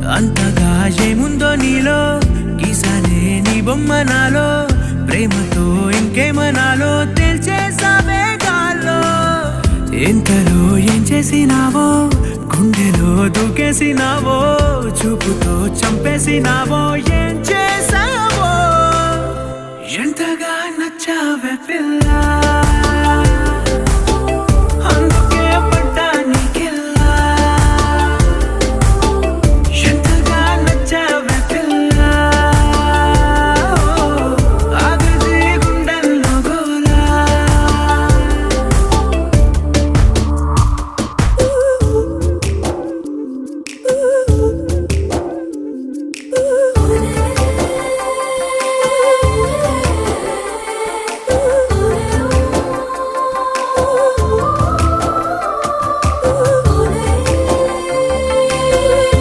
అంతగా ఏముందో నీలో గీసానే నీ బొమ్మ నాలో ప్రేమతో ఇంకేమనాలో తెలిచేసావే గాల్లో ఎంతలో ఏం చేసినావో గుండెలో దూకేసినావో చూపుతో చంపేసినావో ఏం చేసావో ఎంతగా నచ్చావే పిల్ల